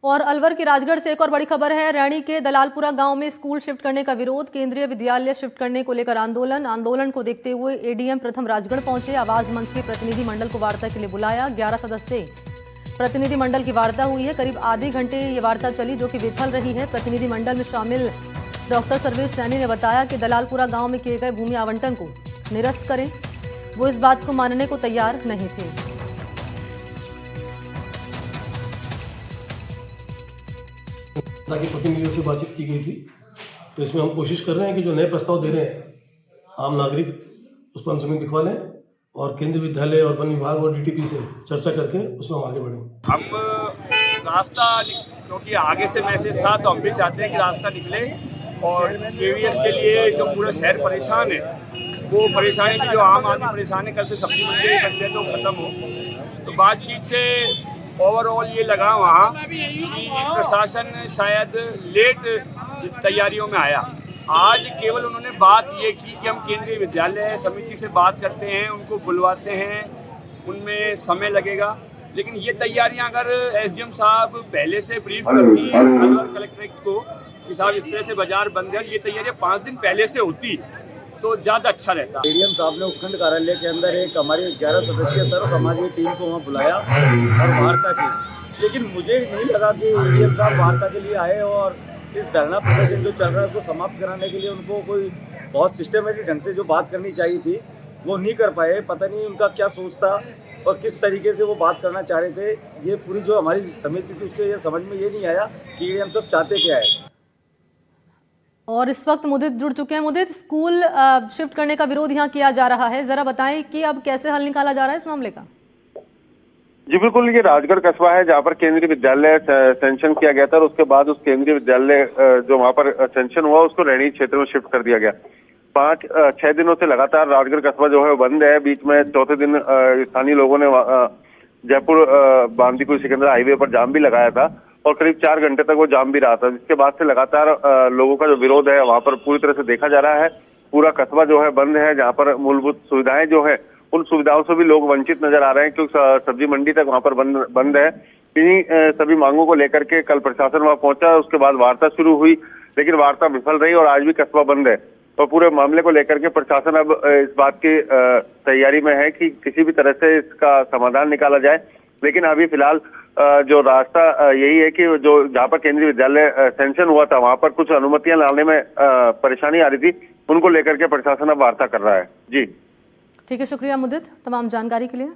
और अलवर के राजगढ़ से एक और बड़ी खबर है। रैणी के दलालपुरा गांव में स्कूल शिफ्ट करने का विरोध, केंद्रीय विद्यालय शिफ्ट करने को लेकर आंदोलन को देखते हुए एडीएम प्रथम राजगढ़ पहुंचे। आवाज मंच के प्रतिनिधि मंडल को वार्ता के लिए बुलाया। 11 सदस्यीय प्रतिनिधि मंडल की वार्ता हुई है। करीब आधे घंटे ये वार्ता चली, जो कि विफल रही है। प्रतिनिधि मंडल में शामिल डॉक्टर सर्वेश सैनी ने बताया कि दलालपुरा गांव में किए गए भूमि आवंटन को निरस्त करें। वो इस बात को मानने को तैयार नहीं थे। ताकि प्रतिनिधियों से बातचीत की गई थी, तो इसमें हम कोशिश कर रहे हैं कि जो नए प्रस्ताव दे रहे हैं आम नागरिक, उस पर हम जमीन दिखवा लें और केंद्रीय विद्यालय और वन विभाग और डीटीपी से चर्चा करके उसमें हम आगे बढ़ें। हम रास्ता, क्योंकि आगे से मैसेज था, तो हम भी चाहते हैं कि रास्ता निकले और केवीएस के लिए जो पूरा शहर परेशान है, वो परेशानी में जो आम आदमी परेशान है, कल से सब्जी मंडी करते हैं तो खत्म हो। तो बातचीत से ओवरऑल ये लगा वहाँ कि प्रशासन शायद लेट तैयारियों में आया। आज केवल उन्होंने बात ये की कि हम केंद्रीय विद्यालय समिति से बात करते हैं, उनको बुलवाते हैं, उनमें समय लगेगा। लेकिन ये तैयारियां अगर एसडीएम साहब पहले से ब्रीफ करती हैं अलवर कलेक्ट्रेट को कि साहब इस तरह से बाजार बंद है, ये तैयारियां 5 दिन पहले से होती तो ज़्यादा अच्छा रहता। एडीएम साहब ने उपखंड कार्यालय के अंदर एक हमारी 11 सदस्यीय सर्व समाजीय टीम को वहाँ बुलाया और वार्ता की, लेकिन मुझे नहीं लगा कि एडीएम साहब वार्ता के लिए आए और इस धरना प्रदर्शन जो चल रहा है उसको समाप्त कराने के लिए उनको कोई बहुत सिस्टमेटिक ढंग से जो बात करनी चाहिए थी वो नहीं कर पाए। पता नहीं उनका क्या सोच था और किस तरीके से वो बात करना चाह रहे थे। ये पूरी जो हमारी समिति थी उसके ये समझ में ये नहीं आया कि एडीएम साहब चाहते क्या है। और इस वक्त मुदित जुड़ चुके हैं। मुदित, स्कूल शिफ्ट करने का विरोध यहाँ किया जा रहा है, जरा बताएं कि अब कैसे हल निकाला जा रहा है इस मामले का। जी बिल्कुल, ये राजगढ़ कस्बा है जहाँ पर केंद्रीय विद्यालय सैंक्शन किया गया था और उसके बाद उस केंद्रीय विद्यालय जो वहाँ पर सैंक्शन हुआ उसको रैणी क्षेत्र में शिफ्ट कर दिया गया। 5-6 दिनों से लगातार राजगढ़ कस्बा जो है बंद है। बीच में चौथे दिन स्थानीय लोगों ने जयपुर बांदीकुई सिकंदरा हाईवे पर जाम भी लगाया था और करीब 4 घंटे तक वो जाम भी रहा था, जिसके बाद से लगातार लोगों का जो विरोध है वहाँ पर पूरी तरह से देखा जा रहा है। पूरा कस्बा जो है बंद है, जहाँ पर मूलभूत सुविधाएं जो है उन सुविधाओं से भी लोग वंचित नजर आ रहे हैं, क्योंकि सब्जी मंडी तक वहाँ पर बंद है। इन्हीं सभी मांगों को लेकर के कल प्रशासन वहाँ पहुंचा, उसके बाद वार्ता शुरू हुई, लेकिन वार्ता विफल रही और आज भी कस्बा बंद है। तो पूरे मामले को लेकर के प्रशासन अब इस बात की तैयारी में है कि किसी भी तरह से इसका समाधान निकाला जाए। लेकिन अभी फिलहाल जो रास्ता यही है कि जो जहाँ पर केंद्रीय विद्यालय सैंक्शन हुआ था वहाँ पर कुछ अनुमतियां लाने में परेशानी आ रही थी, उनको लेकर के प्रशासन अब वार्ता कर रहा है। जी ठीक है, शुक्रिया मुदित तमाम जानकारी के लिए।